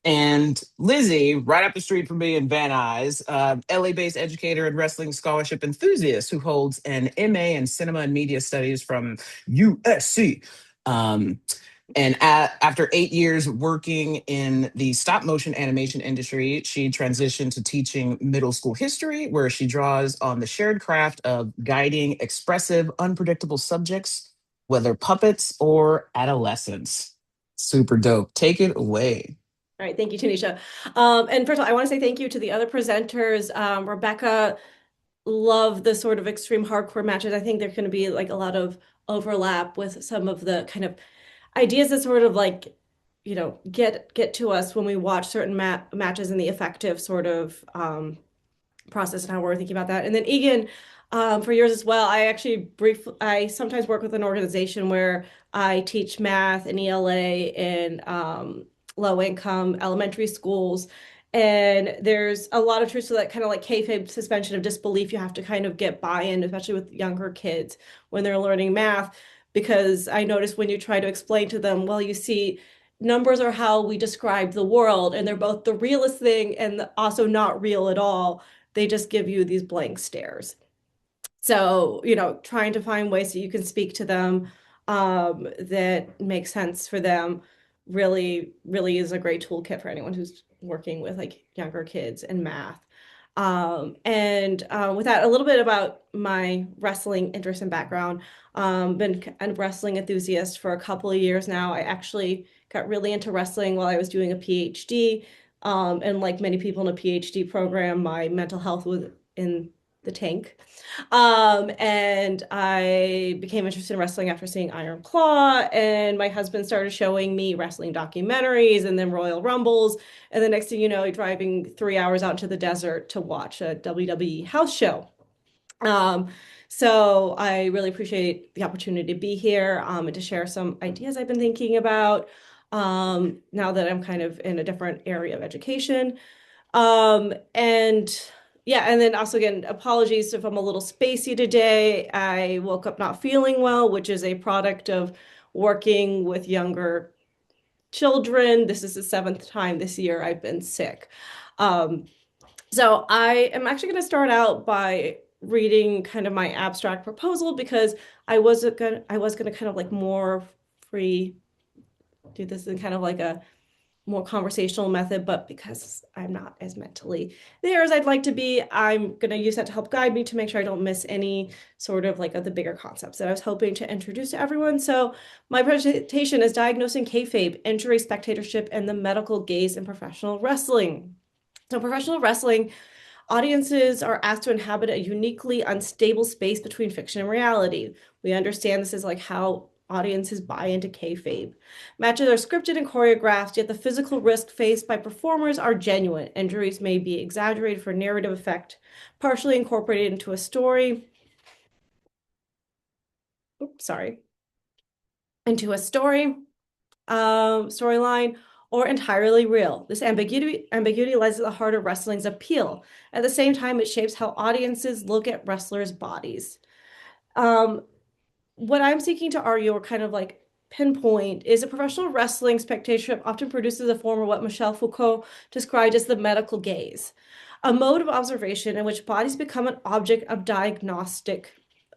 And Lizzy, right up the street from me in Van Nuys, LA-based educator and wrestling scholarship enthusiast who holds an MA in Cinema and Media Studies from USC. Um, After 8 years working in the stop motion animation industry, she transitioned to teaching middle school history, where she draws on the shared craft of guiding expressive, unpredictable subjects, whether puppets or adolescents. Super dope. Take it away. All right, thank you, Tanisha. And first of all, I want to say thank you to the other presenters. Rebecca, love the sort of extreme hardcore matches. I think there's going to be like a lot of overlap with some of the kind of ideas that sort of like, get to us when we watch certain matches and the effective sort of process and how we're thinking about that. And then Egan, for yours as well, I sometimes work with an organization where I teach math and ELA in low income elementary schools. And there's a lot of truth to that kind of like kayfabe suspension of disbelief. You have to kind of get buy-in, especially with younger kids when they're learning math, because I notice when you try to explain to them, well, you see, numbers are how we describe the world, and they're both the realest thing and also not real at all. They just give you these blank stares. So, trying to find ways that you can speak to them that make sense for them really, really is a great toolkit for anyone who's working with like younger kids and math. With that, a little bit about my wrestling interest and background. Been a wrestling enthusiast for a couple of years now. I actually got really into wrestling while I was doing a PhD. And like many people in a PhD program, my mental health was in the tank. And I became interested in wrestling after seeing Iron Claw, and my husband started showing me wrestling documentaries and then Royal Rumbles. And the next thing you know, driving 3 hours out into the desert to watch a WWE house show. Um, so I really appreciate the opportunity to be here and to share some ideas I've been thinking about now that I'm kind of in a different area of education. And yeah, and then also again, apologies if I'm a little spacey today. I woke up not feeling well, which is a product of working with younger children. This is the seventh time this year I've been sick. Um, so I am actually going to start out by reading kind of my abstract proposal because I was gonna kind of like more free do this in kind of like a more conversational method, but because I'm not as mentally there as I'd like to be, I'm going to use that to help guide me to make sure I don't miss any sort of like of the bigger concepts that I was hoping to introduce to everyone. So my presentation is Diagnosing Kayfabe, Injury, Spectatorship, and the Medical Gaze in Professional Wrestling. So professional wrestling audiences are asked to inhabit a uniquely unstable space between fiction and reality. We understand this is like how audiences buy into kayfabe. Matches are scripted and choreographed, yet the physical risk faced by performers are genuine. Injuries may be exaggerated for narrative effect, partially incorporated into a story. Oops, sorry. Into a storyline, or entirely real. This ambiguity lies at the heart of wrestling's appeal. At the same time, it shapes how audiences look at wrestlers' bodies. Um, what I'm seeking to argue or kind of like pinpoint is that professional wrestling spectatorship often produces a form of what Michel Foucault described as the medical gaze, a mode of observation in which bodies become an object of diagnostic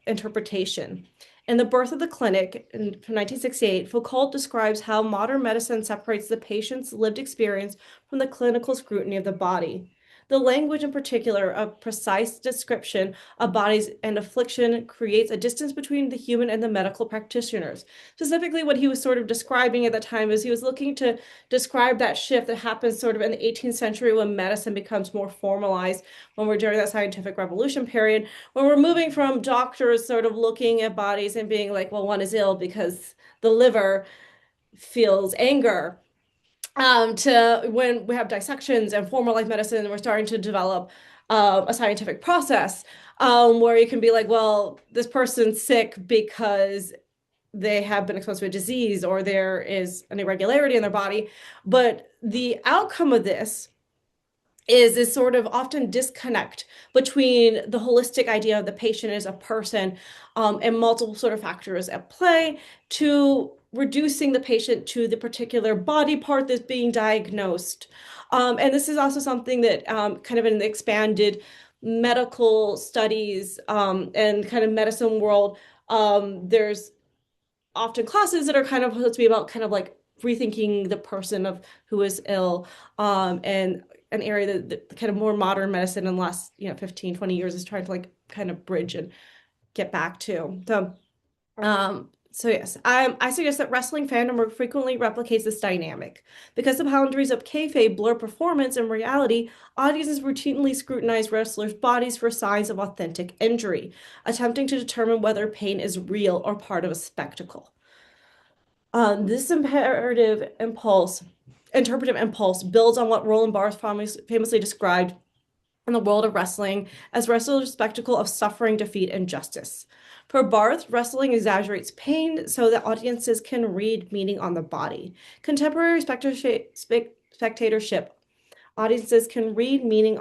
interpretation. In The Birth of the Clinic from 1968, Foucault describes how modern medicine separates the patient's lived experience from the clinical scrutiny of the body. The language, in particular, of precise description of bodies and affliction creates a distance between the human and the medical practitioners. Specifically, what he was sort of describing at the time is he was looking to describe that shift that happens sort of in the 18th century when medicine becomes more formalized, when we're during that scientific revolution period, when we're moving from doctors sort of looking at bodies and being like, well, one is ill because the liver feels anger to when we have dissections and formalized medicine, and we're starting to develop a scientific process where you can be like, well, this person's sick because they have been exposed to a disease or there is an irregularity in their body. But the outcome of this is this sort of often disconnect between the holistic idea of the patient as a person and multiple sort of factors at play to reducing the patient to the particular body part that's being diagnosed. And this is also something that kind of in the expanded medical studies and kind of medicine world, there's often classes that are kind of supposed to be about kind of like rethinking the person of who is ill, and an area that kind of more modern medicine in the last 15, 20 years is trying to like kind of bridge and get back to. So yes, I suggest that wrestling fandom frequently replicates this dynamic. Because the boundaries of kayfabe blur performance and reality, audiences routinely scrutinize wrestlers' bodies for signs of authentic injury, attempting to determine whether pain is real or part of a spectacle. This interpretive impulse builds on what Roland Barthes famously described in the world of wrestling as wrestler's spectacle of suffering, defeat, and justice. For Barth, wrestling exaggerates pain so that audiences can read meaning on the body. Contemporary spectatorship audiences can read meaning.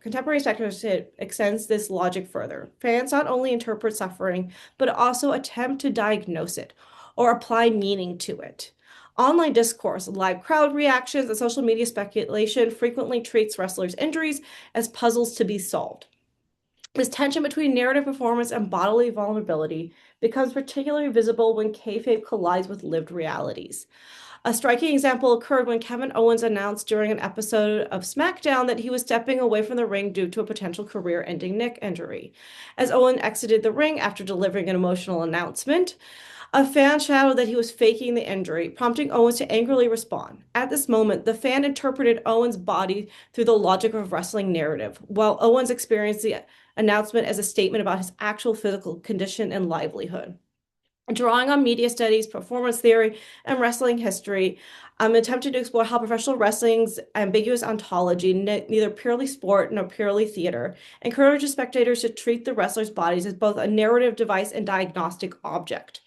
Contemporary spectatorship extends this logic further. Fans not only interpret suffering, but also attempt to diagnose it or apply meaning to it. Online discourse, live crowd reactions, and social media speculation frequently treats wrestlers' injuries as puzzles to be solved. This tension between narrative performance and bodily vulnerability becomes particularly visible when kayfabe collides with lived realities. A striking example occurred when Kevin Owens announced during an episode of SmackDown that he was stepping away from the ring due to a potential career-ending neck injury. As Owens exited the ring after delivering an emotional announcement, a fan shouted that he was faking the injury, prompting Owens to angrily respond. At this moment, the fan interpreted Owens' body through the logic of wrestling narrative, while Owens experienced the announcement as a statement about his actual physical condition and livelihood. Drawing on media studies, performance theory, and wrestling history, I'm attempting to explore how professional wrestling's ambiguous ontology, neither purely sport nor purely theater, encourages spectators to treat the wrestlers' bodies as both a narrative device and diagnostic object.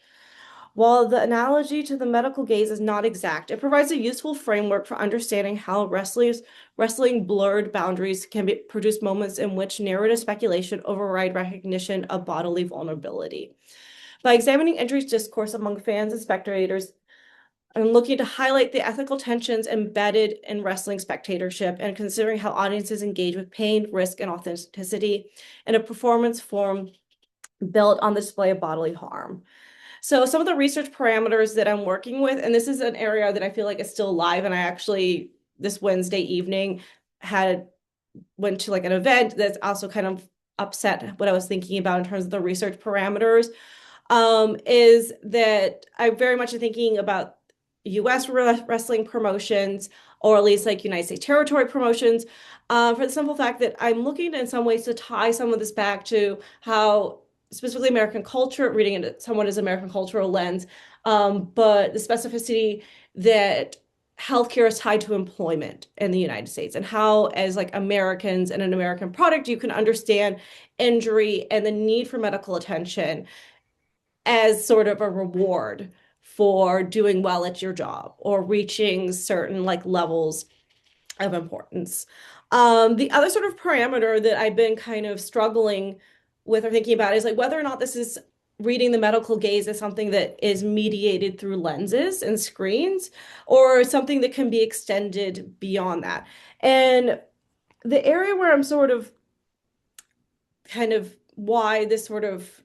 While the analogy to the medical gaze is not exact, it provides a useful framework for understanding how wrestling blurred boundaries can produce moments in which narrative speculation override recognition of bodily vulnerability. By examining injuries discourse among fans and spectators, I'm looking to highlight the ethical tensions embedded in wrestling spectatorship and considering how audiences engage with pain, risk, and authenticity in a performance form built on the display of bodily harm. So some of the research parameters that I'm working with, and this is an area that I feel like is still live, and I actually, this Wednesday evening, went to like an event that's also kind of upset what I was thinking about in terms of the research parameters. Is that I very much am thinking about US wrestling promotions, or at least like United States territory promotions, for the simple fact that I'm looking in some ways to tie some of this back to how specifically American culture, reading into someone as American cultural lens, but the specificity that healthcare is tied to employment in the United States and how, as like Americans and an American product, you can understand injury and the need for medical attention as sort of a reward for doing well at your job or reaching certain like levels of importance. The other sort of parameter that I've been kind of struggling with or thinking about is like whether or not this is reading the medical gaze as something that is mediated through lenses and screens or something that can be extended beyond that. And the area where I'm sort of kind of why this sort of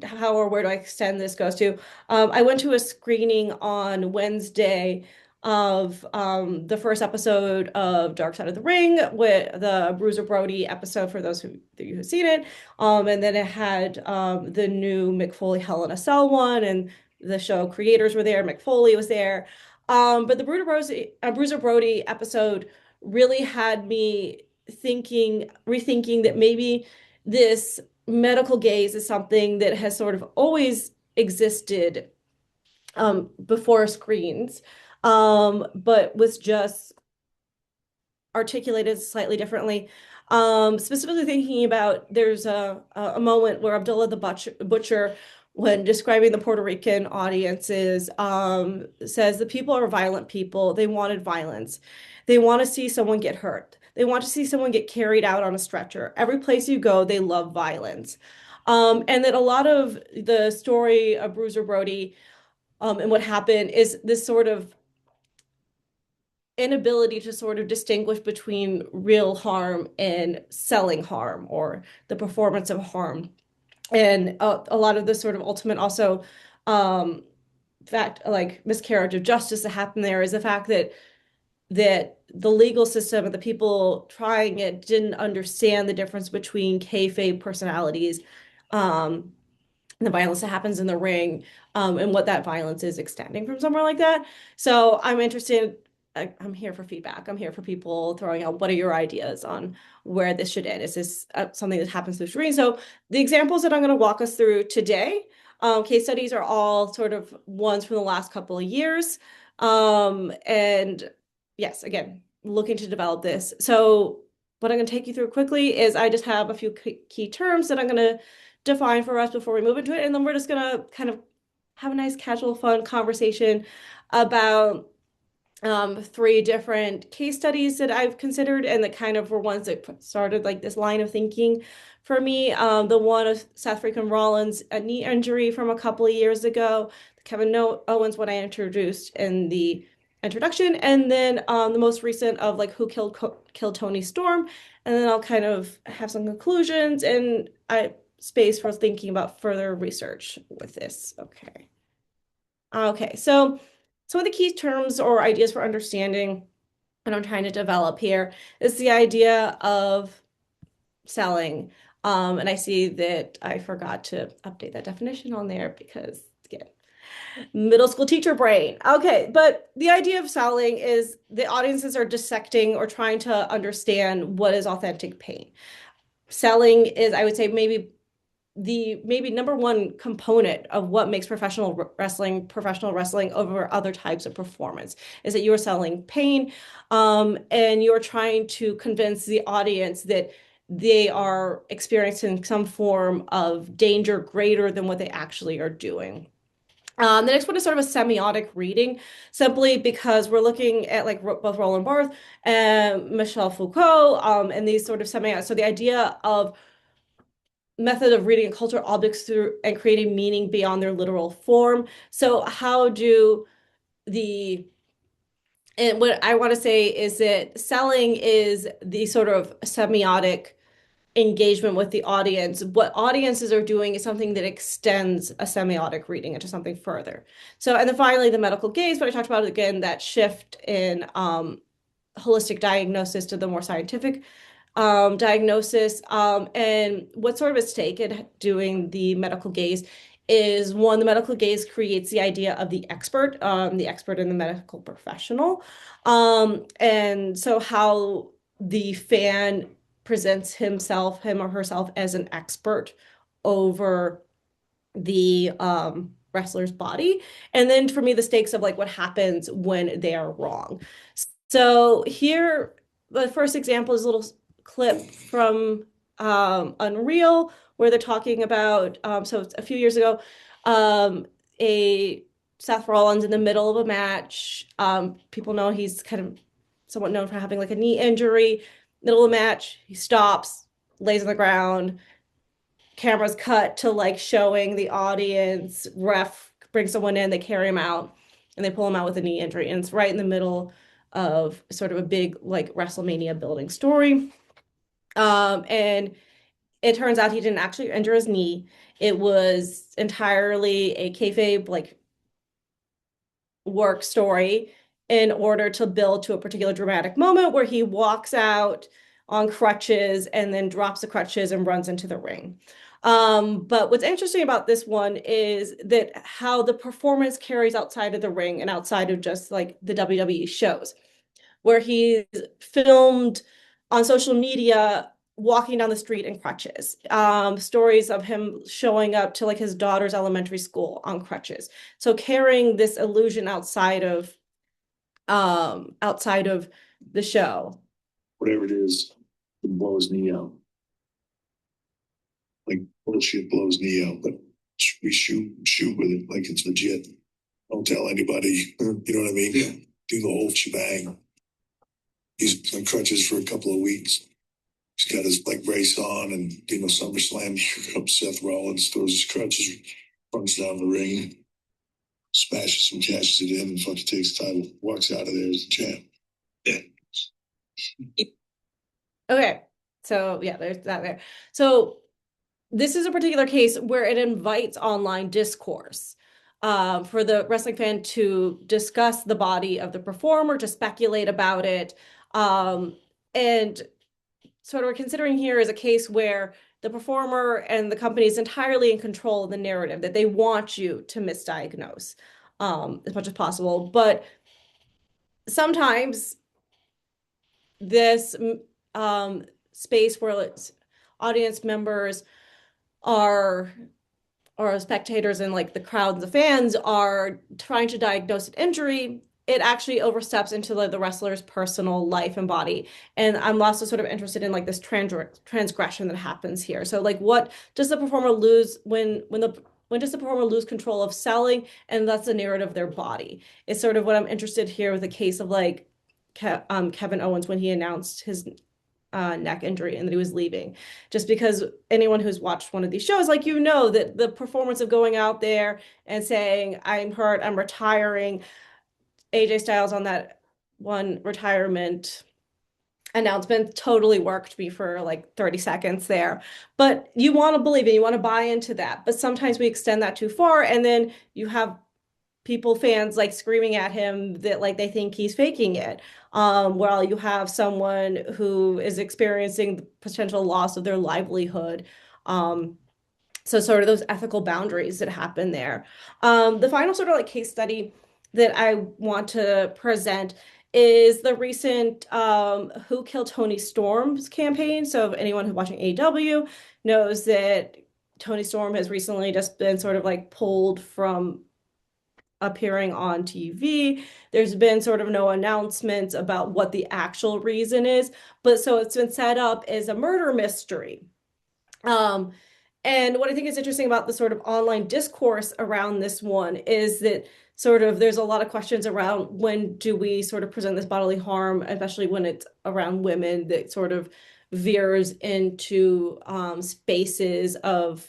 how or where do I extend this goes to. I went to a screening on Wednesday of the first episode of Dark Side of the Ring with the Bruiser Brody episode for those who have seen it. And then it had the new Mick Foley Hell in a Cell one, and the show creators were there. Mick Foley was there. But the Bruiser Brody episode really had me rethinking that maybe this medical gaze is something that has sort of always existed before screens, but was just articulated slightly differently. Specifically thinking about there's a moment where Abdullah the Butcher, when describing the Puerto Rican audiences, says the people are violent people. They wanted violence. They want to see someone get hurt. They want to see someone get carried out on a stretcher. Every place you go, they love violence. And that a lot of the story of Bruiser Brody And what happened is this sort of inability to sort of distinguish between real harm and selling harm or the performance of harm. And a lot of the sort of ultimate also fact like miscarriage of justice that happened there is the fact that the legal system and the people trying it didn't understand the difference between kayfabe personalities, um, the violence that happens in the ring, and what that violence is extending from somewhere like that. So I'm interested. I'm here for feedback. I'm here for people throwing out what are your ideas on where this should end. Is this something that happens through screen? So the examples that I'm going to walk us through today, case studies are all sort of ones from the last couple of years. And yes, again, looking to develop this. So what I'm going to take you through quickly is I just have a few key terms that I'm going to define for us before we move into it. And then we're just going to kind of have a nice, casual, fun conversation about three different case studies that I've considered and that kind of were ones that started like this line of thinking for me. The one of Seth freaking Rollins, a knee injury from a couple of years ago, Kevin Owens, what I introduced in the introduction, and then the most recent of like who killed Tony Storm, and then I'll kind of have some conclusions and space for thinking about further research with this. Okay, so some of the key terms or ideas for understanding that I'm trying to develop here is the idea of selling. And I see that I forgot to update that definition on there because, again, middle school teacher brain. Okay, but the idea of selling is the audiences are dissecting or trying to understand what is authentic pain. Selling is, I would say, maybe number one component of what makes professional wrestling over other types of performance is that you're selling pain, and you're trying to convince the audience that they are experiencing some form of danger greater than what they actually are doing. The next one is sort of a semiotic reading, simply because we're looking at like both Roland Barthes and Michel Foucault, and these sort of semiotic. So the idea of method of reading cultural objects through and creating meaning beyond their literal form. So how do and what I want to say is that selling is the sort of semiotic engagement with the audience. What audiences are doing is something that extends a semiotic reading into something further. So, and then finally, the medical gaze, but I talked about again, that shift in holistic diagnosis to the more scientific diagnosis. And what's sort of at stake in doing the medical gaze is one, the medical gaze creates the idea of the expert in the medical professional. And so how the fan presents him or herself as an expert over the wrestler's body. And then for me, the stakes of like what happens when they are wrong. So here, the first example is a little clip from Unreal, where they're talking about, so it's a few years ago, a Seth Rollins in the middle of a match. People know he's kind of somewhat known for having like a knee injury. Middle of the match, he stops, lays on the ground. Cameras cut to like showing the audience. Ref brings someone in, they carry him out, and they pull him out with a knee injury. And it's right in the middle of sort of a big like WrestleMania building story. And it turns out he didn't actually injure his knee. It was entirely a kayfabe like work story in order to build to a particular dramatic moment where he walks out on crutches and then drops the crutches and runs into the ring. But what's interesting about this one is that how the performance carries outside of the ring and outside of just like the WWE shows, where he's filmed on social media walking down the street in crutches. Stories of him showing up to like his daughter's elementary school on crutches. So carrying this illusion outside of the show. Whatever it is, it blows knee out. Like bullshit blows knee out, but we shoot with it like it's legit. Don't tell anybody. You know what I mean? Yeah. Do the whole shebang. He's on crutches for a couple of weeks. He's got his like brace on, and SummerSlam, here comes Seth Rollins, throws his crutches, runs down the ring. smashes some cashes into him and fucking takes the title, walks out of there as a champ. Yeah. Okay, so yeah, there's that there. So this is a particular case where it invites online discourse for the wrestling fan to discuss the body of the performer, to speculate about it. And so what we're considering here is a case where the performer and the company is entirely in control of the narrative, that they want you to misdiagnose as much as possible. But sometimes this space where audience members are or spectators and like the crowds of fans are trying to diagnose an injury, it actually oversteps into the wrestler's personal life and body. And I'm also sort of interested in like this transgression that happens here. So like, what does the performer lose when does the performer lose control of selling and thus the narrative of their body? It's sort of what I'm interested here with the case of like Kevin Owens when he announced his neck injury and that he was leaving. Just because anyone who's watched one of these shows, like, you know, that the performance of going out there and saying, I'm hurt, I'm retiring. AJ Styles on that one retirement announcement totally worked me for like 30 seconds there. But you want to believe it, you want to buy into that. But sometimes we extend that too far, and then you have fans like screaming at him that like they think he's faking it. While you have someone who is experiencing the potential loss of their livelihood. So sort of those ethical boundaries that happen there. The final sort of like case study that I want to present is the recent Who Killed Tony Storm's campaign. So if anyone who's watching AEW knows that Tony Storm has recently just been sort of like pulled from appearing on TV. There's been sort of no announcements about what the actual reason is, but so it's been set up as a murder mystery. And what I think is interesting about the sort of online discourse around this one is that sort of there's a lot of questions around when do we sort of present this bodily harm, especially when it's around women, that sort of veers into spaces of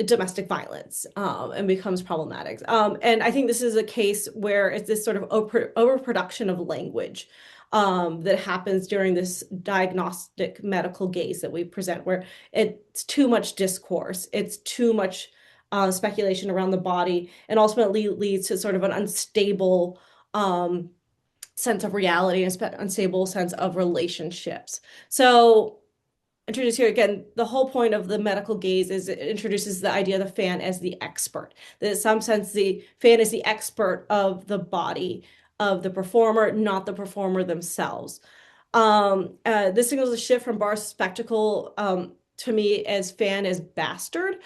domestic violence and becomes problematic. And I think this is a case where it's this sort of overproduction of language that happens during this diagnostic medical gaze that we present, where it's too much discourse, it's too much speculation around the body, and ultimately leads to sort of an unstable sense of reality and unstable sense of relationships. So introduce here again, the whole point of the medical gaze is it introduces the idea of the fan as the expert. That in some sense, the fan is the expert of the body of the performer, not the performer themselves. This signals a shift from Barr's spectacle to me as fan as bastard.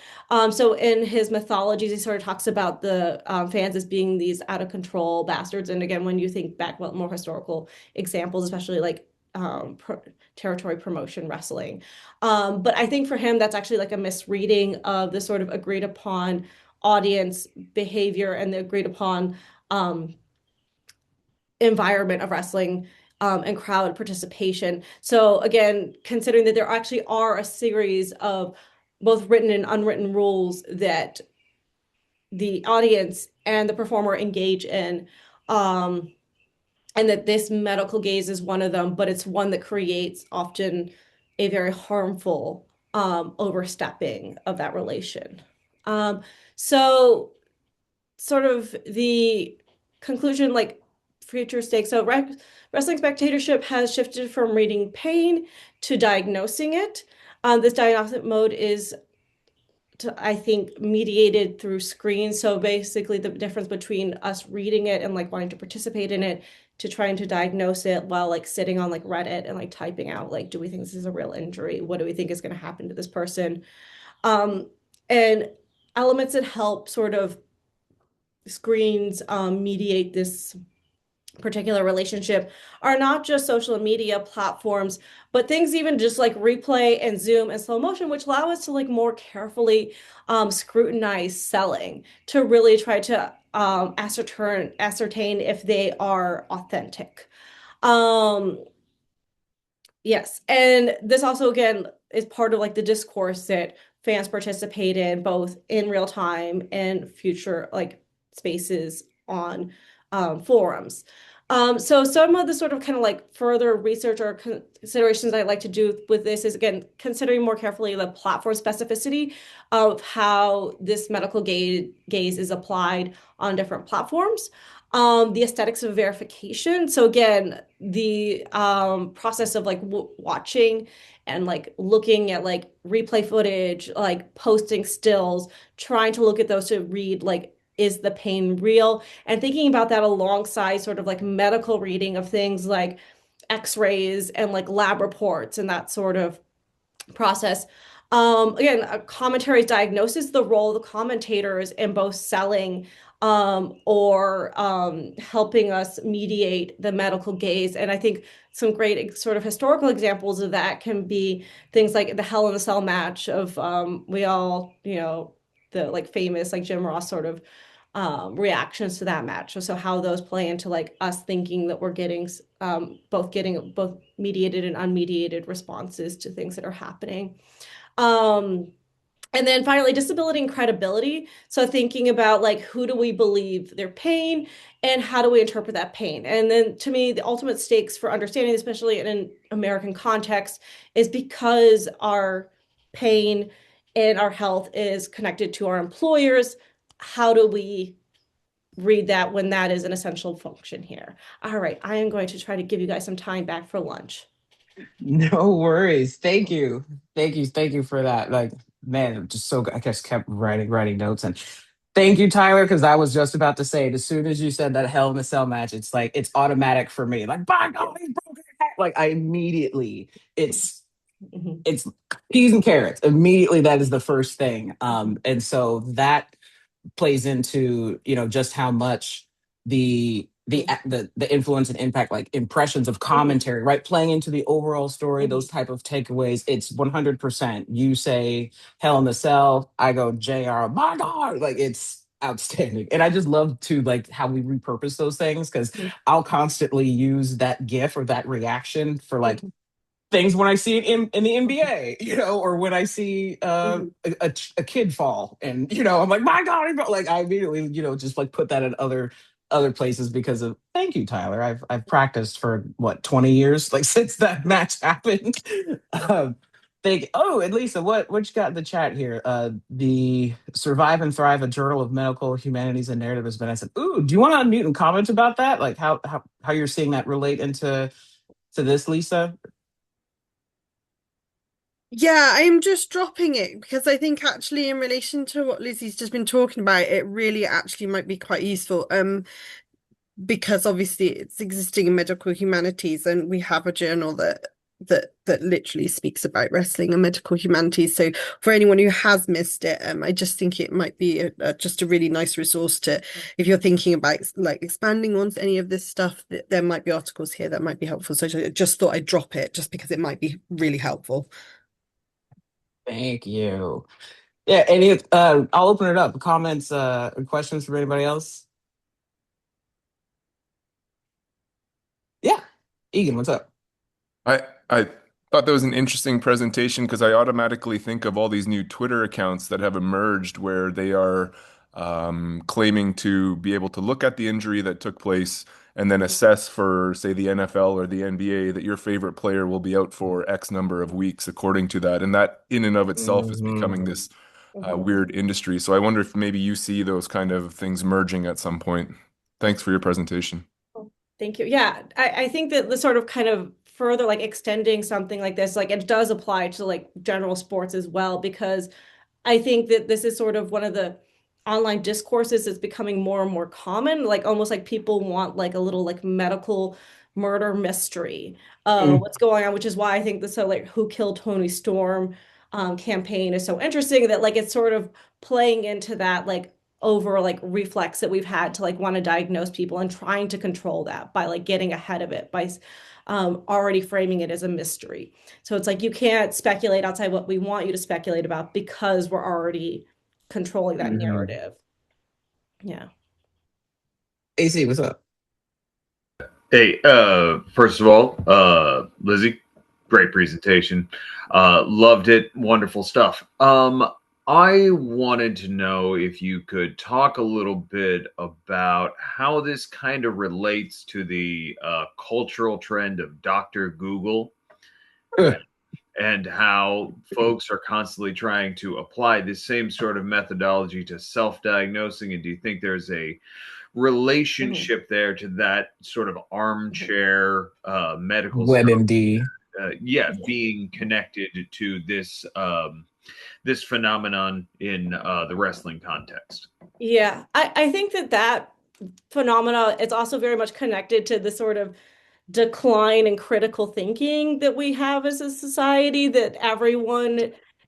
So in his mythologies, he sort of talks about the fans as being these out of control bastards. And again, when you think back about more historical examples, especially like territory promotion wrestling. But I think for him, that's actually like a misreading of the sort of agreed upon audience behavior and the agreed upon environment of wrestling and crowd participation. So again, considering that there actually are a series of both written and unwritten rules that the audience and the performer engage in, and that this medical gaze is one of them, but it's one that creates often a very harmful overstepping of that relation. So sort of the conclusion, like future stakes. So wrestling spectatorship has shifted from reading pain to diagnosing it. This diagnostic mode is, I think, mediated through screens. So basically the difference between us reading it and like wanting to participate in it to trying to diagnose it while like sitting on like Reddit and like typing out like, do we think this is a real injury? What do we think is going to happen to this person? And elements that help sort of screens mediate this particular relationship are not just social media platforms, but things even just like replay and zoom and slow motion, which allow us to like more carefully scrutinize selling to really try to ascertain if they are authentic. Yes, and this also again is part of like the discourse that fans participate in both in real time and future like spaces on forums. So some of the sort of kind of like further research or considerations I'd like to do with this is, again, considering more carefully the platform specificity of how this medical gaze is applied on different platforms. The aesthetics of verification. So again, the process of like watching and like looking at like replay footage, like posting stills, trying to look at those to read like, is the pain real? And thinking about that alongside sort of like medical reading of things like x-rays and like lab reports and that sort of process. Again, a commentary's diagnosis, the role of the commentators in both selling or helping us mediate the medical gaze. And I think some great sort of historical examples of that can be things like the Hell in a Cell match of we all, you know, the like famous like Jim Ross sort of reactions to that match. So how those play into like us thinking that we're getting both mediated and unmediated responses to things that are happening. And then finally, disability and credibility. So thinking about like, who do we believe their pain and how do we interpret that pain? And then to me, the ultimate stakes for understanding, especially in an American context, is because our pain and our health is connected to our employers. How do we read that when that is an essential function here? All right, I am going to try to give you guys some time back for lunch. No worries. Thank you. Thank you for that. Like, man, just so I just kept writing notes. And thank you, Tyler, because I was just about to say it. As soon as you said that Hell in a Cell match, it's like it's automatic for me. Like, by God, he's broken his neck. Like I immediately, it's peas and carrots. Immediately, that is the first thing. And so that plays into, you know, just how much the influence and impact, like impressions of commentary, right, playing into the overall story, those type of takeaways. It's 100%. You say Hell in the Cell, I go JR, my God, like it's outstanding. And I just love to like how we repurpose those things, because I'll constantly use that gif or that reaction for like things when I see it in the NBA, you know, or when I see a kid fall, and you know, I'm like, my God, like I immediately, you know, just like put that in other places because of. Thank you, Tyler. I've practiced for what 20 years, like since that match happened. And Lisa, what you got in the chat here? The Survive and Thrive, a Journal of Medical Humanities and Narrative has been. I said, ooh, do you want to unmute and comment about that? Like how you're seeing that relate into this, Lisa? Yeah, I'm just dropping it because I think actually in relation to what Lizzie's just been talking about, it really actually might be quite useful. Because obviously it's existing in medical humanities and we have a journal that literally speaks about wrestling and medical humanities. So for anyone who has missed it, I just think it might be just a really nice resource to, if you're thinking about like expanding on any of this stuff, there might be articles here that might be helpful. So I just thought I'd drop it just because it might be really helpful. Thank you. Yeah, I'll open it up. Comments, questions from anybody else? Yeah. Egan, what's up? I thought that was an interesting presentation because I automatically think of all these new Twitter accounts that have emerged where they are claiming to be able to look at the injury that took place and then assess for, say, the NFL or the NBA that your favorite player will be out for X number of weeks according to that. And that in and of itself is becoming this weird industry. So I wonder if maybe you see those kind of things merging at some point. Thanks for your presentation. Thank you. Yeah, I think that the sort of kind of further like extending something like this, like it does apply to like general sports as well, because I think that this is sort of one of the online discourses that's becoming more and more common, like almost like people want like a little like medical murder mystery of what's going on, which is why I think the so like Who Killed Tony Storm campaign is so interesting, that like it's sort of playing into that like over like reflex that we've had to like want to diagnose people and trying to control that by like getting ahead of it by already framing it as a mystery. So it's like you can't speculate outside what we want you to speculate about because we're already controlling that narrative. Yeah. AC, what's up? Hey, first of all, Lizzie, great presentation. Loved it. Wonderful stuff. I wanted to know if you could talk a little bit about how this kind of relates to the cultural trend of Dr. Google and how folks are constantly trying to apply the same sort of methodology to self-diagnosing. And do you think there's a relationship there to that sort of armchair medical WebMD. being connected to this this phenomenon in the wrestling context? Yeah, I think that phenomena is also very much connected to the sort of decline in critical thinking that we have as a society, that everyone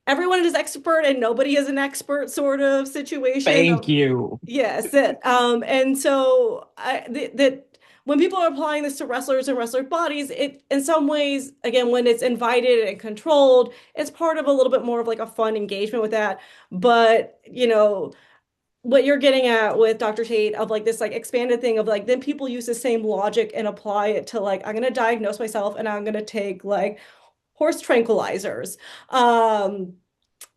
is expert and nobody is an expert sort of situation. Thank you. Yes, and so that when people are applying this to wrestlers and wrestler bodies, it in some ways, again, when it's invited and controlled, it's part of a little bit more of like a fun engagement with that. But what you're getting at with Dr. Tate of like this like expanded thing of like then people use the same logic and apply it to like I'm gonna diagnose myself and I'm gonna take like horse tranquilizers. And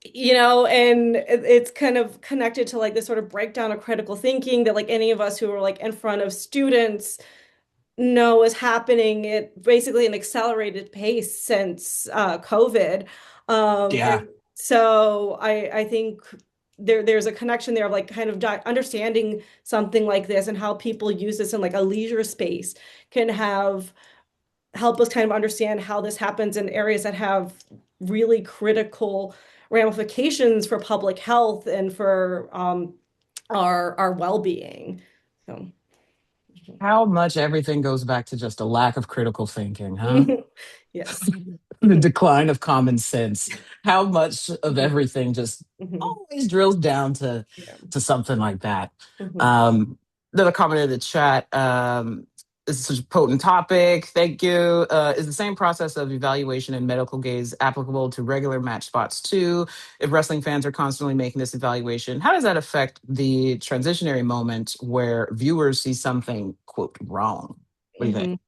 it's kind of connected to like this sort of breakdown of critical thinking that like any of us who are like in front of students know is happening at basically an accelerated pace since COVID. Yeah. And so I think there's a connection there of like kind of understanding something like this and how people use this in like a leisure space can help us kind of understand how this happens in areas that have really critical ramifications for public health and for our well-being. So. How much everything goes back to just a lack of critical thinking, huh? Yes. The decline of common sense. How much of everything just Mhm. always drills down Yeah. to something like that. Mhm. Another comment in the chat. This is such a potent topic. Thank you. Is the same process of evaluation in medical gaze applicable to regular match spots too? If wrestling fans are constantly making this evaluation, how does that affect the transitionary moment where viewers see something, quote, wrong? What do you think?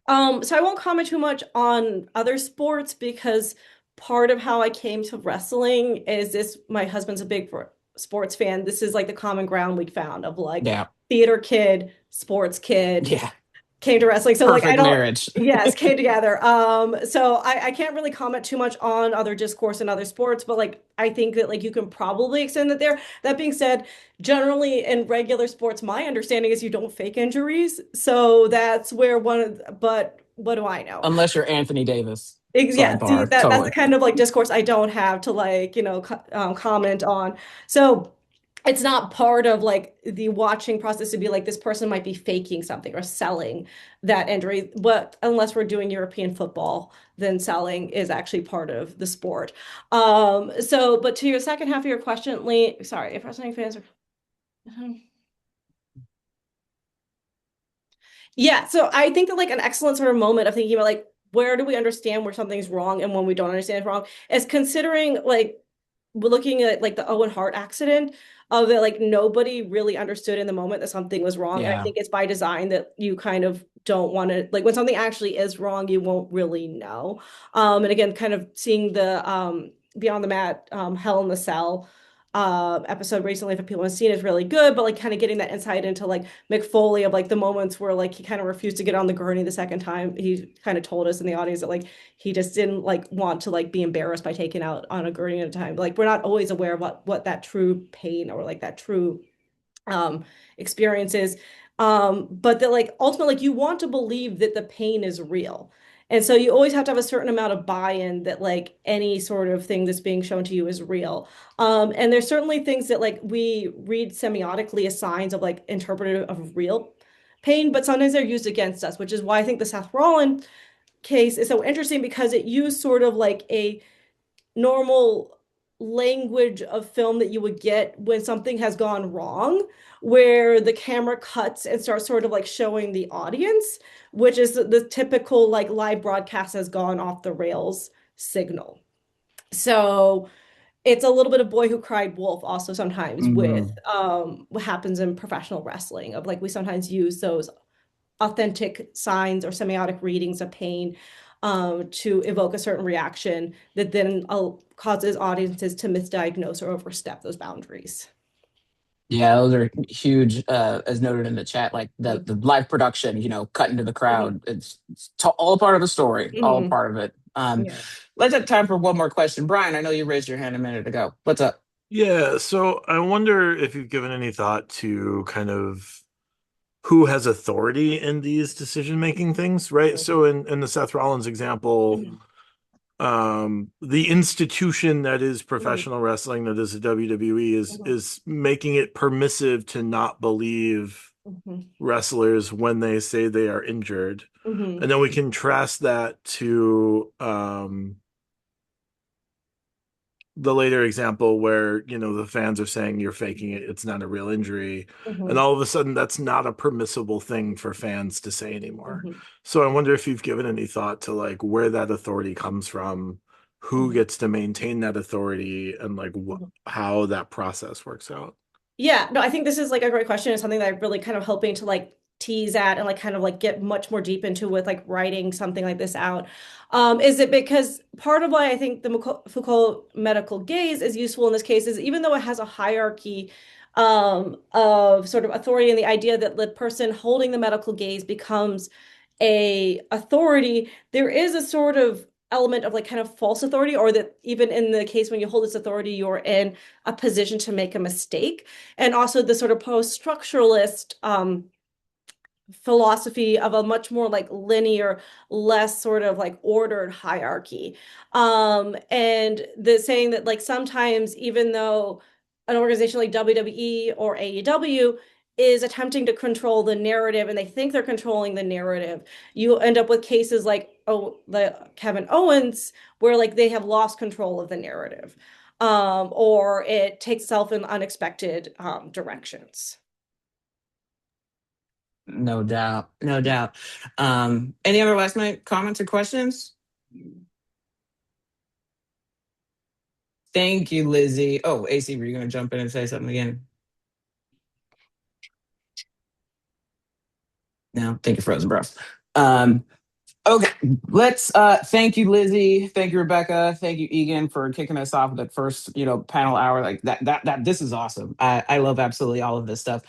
Mhm. So I won't comment too much on other sports because part of how I came to wrestling is this, my husband's a big sports fan. This is like the common ground we found of like Yeah. theater kid, sports kid, Yeah. came to wrestling. So like I Perfect don't, marriage. yes, came together. So I can't really comment too much on other discourse in other sports, but like I think that like you can probably extend that there. That being said, generally in regular sports, my understanding is you don't fake injuries. So that's where but what do I know? Unless you're Anthony Davis. Yeah, see, Sidebar. that's the Totally. kind of like discourse I don't have to like, comment on. So it's not part of like the watching process to be like this person might be faking something or selling that injury. But unless we're doing European football, then selling is actually part of the sport. But to your second half of your question, Lee, sorry, if wrestling fans are. Yeah, so I think that like an excellent sort of moment of thinking about like where do we understand where something's wrong and when we don't understand it's wrong is considering like we're looking at like the Owen Hart accident of that like nobody really understood in the moment that something was wrong. And I Yeah. think it's by design that you kind of don't want to like when something actually is wrong, you won't really know. And again, kind of seeing the Beyond the Mat, Hell in the Cell episode recently for people who have seen is really good, but like kind of getting that insight into like Mick Foley of like the moments where like he kind of refused to get on the gurney the second time. He kind of told us in the audience that like he just didn't like want to like be embarrassed by taking out on a gurney at a time. Like we're not always aware of what that true pain or like that true experiences. But that like ultimately like you want to believe that the pain is real. And so you always have to have a certain amount of buy-in that like any sort of thing that's being shown to you is real. And there's certainly things that like we read semiotically as signs of like interpretive of real pain, but sometimes they're used against us, which is why I think the Seth Rollins case is so interesting because it used sort of like a normal language of film that you would get when something has gone wrong, where the camera cuts and starts sort of like showing the audience, which is the typical like live broadcast has gone off the rails signal. So it's a little bit of boy who cried wolf also sometimes with Mhm. what happens in professional wrestling of like we sometimes use those authentic signs or semiotic readings of pain to evoke a certain reaction that then causes audiences to misdiagnose or overstep those boundaries. Yeah, those are huge, as noted in the chat, like the live production, cut into the crowd. It's all part of the story, all part of it. Yeah. Let's have time for one more question. Brian, I know you raised your hand a minute ago. What's up? Yeah, so I wonder if you've given any thought to kind of who has authority in these decision-making things, right? So in the Seth Rollins example, the institution that is professional wrestling, that is the WWE, is making it permissive to not believe wrestlers when they say they are injured. And then we contrast that to the later example where, the fans are saying you're faking it, it's not a real injury. And all of a sudden that's not a permissible thing for fans to say anymore. So I wonder if you've given any thought to like where that authority comes from, who gets to maintain that authority, and like how that process works out. Yeah, no, I think this is like a great question. It's something that I'm really kind of hoping to like tease at and like kind of like get much more deep into with like writing something like this out. Is it because part of why I think the Foucault medical gaze is useful in this case is even though it has a hierarchy of sort of authority and the idea that the person holding the medical gaze becomes a authority, there is a sort of element of like kind of false authority, or that even in the case when you hold this authority, you're in a position to make a mistake. And also the sort of post-structuralist philosophy of a much more like linear, less sort of like ordered hierarchy. And the saying that like sometimes even though an organization like WWE or AEW is attempting to control the narrative and they think they're controlling the narrative, you end up with cases like the Kevin Owens where like they have lost control of the narrative, or it takes itself in unexpected directions. No doubt. No doubt. Any other last minute comments or questions? Thank you, Lizzy. Oh, AC, were you going to jump in and say something again? No, thank you, Frozen Bros. Okay, let's thank you, Lizzy. Thank you, Rebecca. Thank you, Egan, for kicking us off with that first, panel hour. Like that this is awesome. I love absolutely all of this stuff.